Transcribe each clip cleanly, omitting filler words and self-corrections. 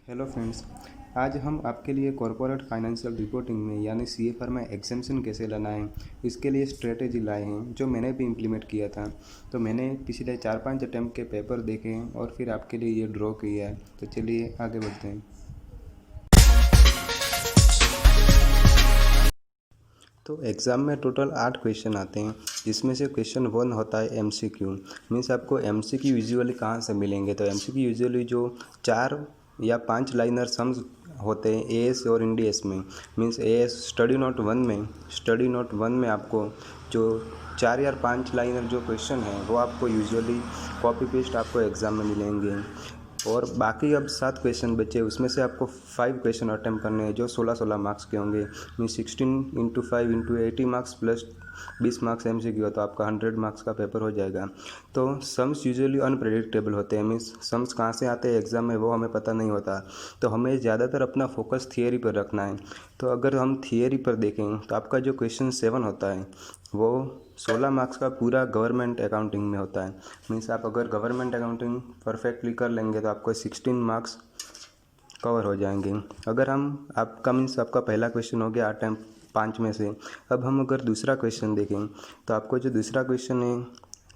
Hello friends. आज हम आपके लिए कॉरपोरेट फाइनेंशियल रिपोर्टिंग में यानी सीएफआर में एग्जाम्शन कैसे लाना है इसके लिए स्ट्रेटेजी लाए हैं जो मैंने भी इम्प्लीमेंट किया था। तो मैंने पिछले 4-5 अटैम्प्ट के पेपर देखे हैं और फिर आपके लिए ये ड्रॉ किया है। तो चलिए आगे बढ़ते हैं। तो एग्ज़ाम में टोटल 8 क्वेश्चन आते हैं जिसमें से क्वेश्चन 1 होता है एमसीक्यू। मीन्स आपको एमसीक्यू यूजुअली कहाँ से मिलेंगे, तो एमसीक्यू यूजुअली जो 4 या 5 लाइनर सम्स होते हैं एएस और एनडीएस में। Means as study note one में आपको जो 4 या 5 लाइनर जो क्वेश्चन हैं वो आपको यूजुअली कॉपी पेस्ट आपको एग्ज़ाम में मिलेंगे। और बाकी अब 7 क्वेश्चन बचे, उसमें से आपको 5 क्वेश्चन अटैम्प्ट करने हैं जो 16-16 मार्क्स के होंगे। Mean 16 × 5 × 80 marks plus 20 marks MCQ, तो आपका 100 मार्क्स का पेपर हो जाएगा। तो सम्स यूजुअली अनप्रेडिक्टेबल होते हैं। मीन्स सम्स कहाँ से आते हैं एग्ज़ाम में वो हमें पता नहीं होता, तो हमें ज़्यादातर अपना फोकस थियरी पर रखना है। तो अगर हम थियरी पर देखें तो आपका जो क्वेश्चन 7 होता है वो 16 मार्क्स का पूरा गवर्नमेंट अकाउंटिंग में होता है। मीन्स आप अगर गवर्नमेंट अकाउंटिंग परफेक्टली कर लेंगे तो आपको 16 मार्क्स कवर हो जाएंगे। अगर हम आपका मीन्स आपका पहला क्वेश्चन हो गया अटैम्प्ट 5 में से। अब हम अगर दूसरा क्वेश्चन देखें तो आपको जो दूसरा क्वेश्चन है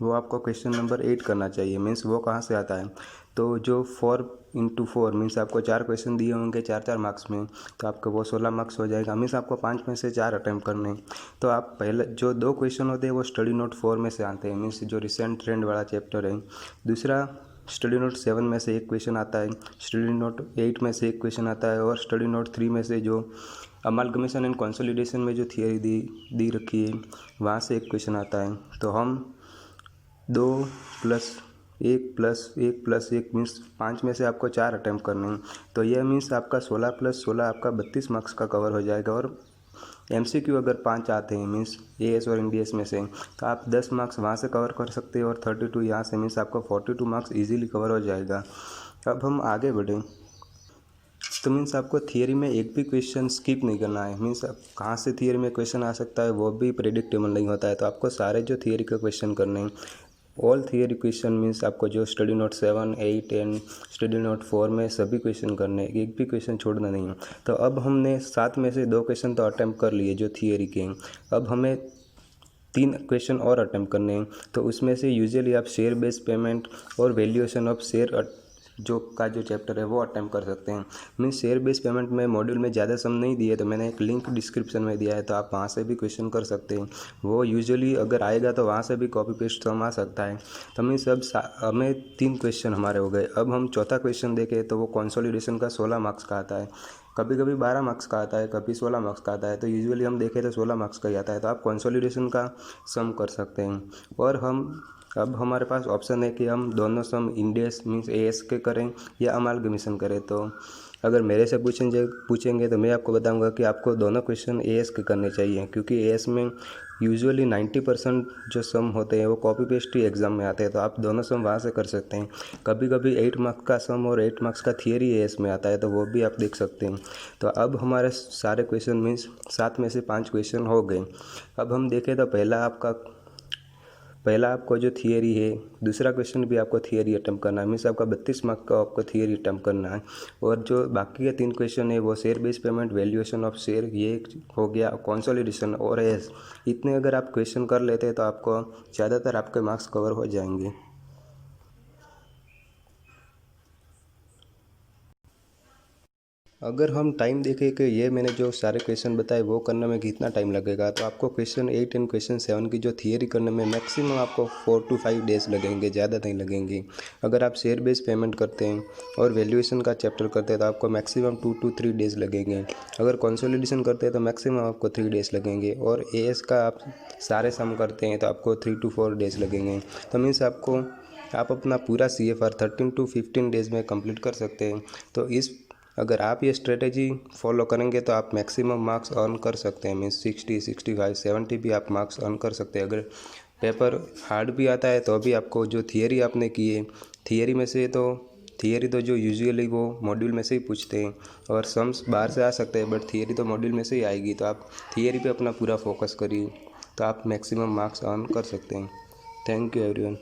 वो आपको क्वेश्चन नंबर 8 करना चाहिए। मीन्स वो कहाँ से आता है, तो जो 4 × 4 मीन्स आपको 4 क्वेश्चन दिए होंगे 4-4 मार्क्स में, तो आपको वो 16 मार्क्स हो जाएगा। मीन्स आपको 5 में से 4 अटैम्प्ट करने हैं। तो आप पहले जो 2 क्वेश्चन होते हैं वो स्टडी नोट 4 में से आते हैं, मीन्स जो रिसेंट ट्रेंड वाला चैप्टर है। दूसरा स्टडी नोट 7 में से एक क्वेश्चन आता है, स्टडी नोट 8 में से एक क्वेश्चन आता है, और स्टडी नोट 3 में से जो अमालगमेशन एंड कंसोलिडेशन में जो थियरी दी रखी है वहाँ से एक क्वेश्चन आता है। तो हम 2 + 1 + 1 + 1 मीन्स 5 में से आपको 4 अटैम्प्ट करने हैं। तो यह मीन्स आपका 16 + 16 आपका 32 मार्क्स का कवर हो जाएगा। और एमसीक्यू अगर 5 आते हैं मीन्स एएस और एनडीएस में से, तो आप 10 मार्क्स वहाँ से कवर कर सकते हैं और 32 यहाँ से, मीन्स आपका 42 मार्क्स इजीली कवर हो जाएगा। अब हम आगे बढ़ें तो मीन्स आपको थियरी में एक भी क्वेश्चन स्किप नहीं करना है। मीन्स आप कहाँ से थियरी में क्वेश्चन आ सकता है वो भी प्रेडिक्टेबल नहीं होता है, तो आपको सारे जो थियरी का क्वेश्चन करने हैं ऑल थियरी क्वेश्चन मीन्स आपको जो study note 7, 8 and study note 4 में सभी क्वेश्चन करने हैं, एक भी क्वेश्चन छोड़ना नहीं है। तो अब हमने 7 में से 2 क्वेश्चन तो अटैम्प्ट कर लिए जो थियरी के हैं। अब हमें 3 क्वेश्चन और अटैम्प्ट करने हैं। तो उसमें से यूजुअली आप शेयर बेस्ड पेमेंट और वैल्यूएशन ऑफ शेयर जो चैप्टर है वो अटैम्प्ट कर सकते हैं। मीन्स शेयर बेस्ड पेमेंट में मॉड्यूल में ज़्यादा सम नहीं दिए, तो मैंने एक लिंक डिस्क्रिप्शन में दिया है, तो आप वहाँ से भी क्वेश्चन कर सकते हैं। वो यूजुअली अगर आएगा तो वहाँ से भी कॉपी पेस्ट सम आ सकता है। तो मीन्स अब हमें 3 क्वेश्चन हमारे हो गए। अब हम चौथा क्वेश्चन देखें तो वो कंसोलिडेशन का 16 मार्क्स का आता है, कभी कभी 12 मार्क्स का आता है, कभी 16 मार्क्स का आता है। तो यूजुअली हम देखें तो 16 मार्क्स का ही आता है, तो आप कंसोलिडेशन का सम कर सकते हैं। और अब हमारे पास ऑप्शन है कि हम दोनों सम इंडेस मीन्स एएस के करें या अमालगमेशन करें। तो अगर मेरे से पूछेंगे तो मैं आपको बताऊंगा कि आपको दोनों क्वेश्चन एएस के करने चाहिए, क्योंकि एएस में यूजुअली 90% जो सम होते हैं वो कॉपी पेस्ट ही एग्ज़ाम में आते हैं। तो आप दोनों सम वहाँ से कर सकते हैं। कभी कभी 8 मार्क्स का सम और 8 मार्क्स का थियरी एएस में आता है, तो वो भी आप देख सकते हैं। तो अब हमारे सारे क्वेश्चन मीन्स 7 में से 5 क्वेश्चन हो गए। अब हम देखें तो पहला आपको जो थियरी है, दूसरा क्वेश्चन भी आपको थियरी अटैम्प्ट करना है। मीन्स आपका 32 मार्क्स का आपको थियरी अटैम्प्ट करना है। और जो बाकी के 3 क्वेश्चन है वो share based payment, valuation of share, ये हो गया, कंसोलिडेशन और एस। इतने अगर आप क्वेश्चन कर लेते हैं तो आपको ज़्यादातर आपके मार्क्स कवर हो जाएंगे। अगर हम टाइम देखें कि ये मैंने जो सारे क्वेश्चन बताए वो करने में कितना टाइम लगेगा, तो आपको क्वेश्चन 8 एंड क्वेश्चन 7 की जो थियरी करने में मैक्सिमम आपको 4 to 5 डेज़ लगेंगे, ज़्यादा नहीं लगेंगे। अगर आप शेयर बेस्ड पेमेंट करते हैं और वैल्यूएशन का चैप्टर करते हैं तो आपको मैक्सिमम 2 to 3 डेज़ लगेंगे। अगर कंसोलिडेशन करते हैं तो मैक्सिमम आपको 3 डेज़ लगेंगे। और एएस का आप सारे सम करते हैं तो आपको 3 to 4 डेज़ लगेंगे। तो मीन्स आप अपना पूरा CFR 13 to 15 डेज़ में कंप्लीट कर सकते हैं। तो अगर आप ये स्ट्रेटेजी फॉलो करेंगे तो आप मैक्सिमम मार्क्स अर्न कर सकते हैं। मीन्स 60, 65, 70 भी आप मार्क्स अर्न कर सकते हैं। अगर पेपर हार्ड भी आता है तो भी आपको जो थियरी आपने की है, थियरी तो जो यूजुअली वो मॉड्यूल में से ही पूछते हैं, और सम्स बाहर से आ सकते हैं, बट थियरी तो मॉड्यूल में से ही आएगी। तो आप थियरी पे अपना पूरा फोकस करिए, तो आप मैक्सिमम मार्क्स अर्न कर सकते हैं। Thank you everyone.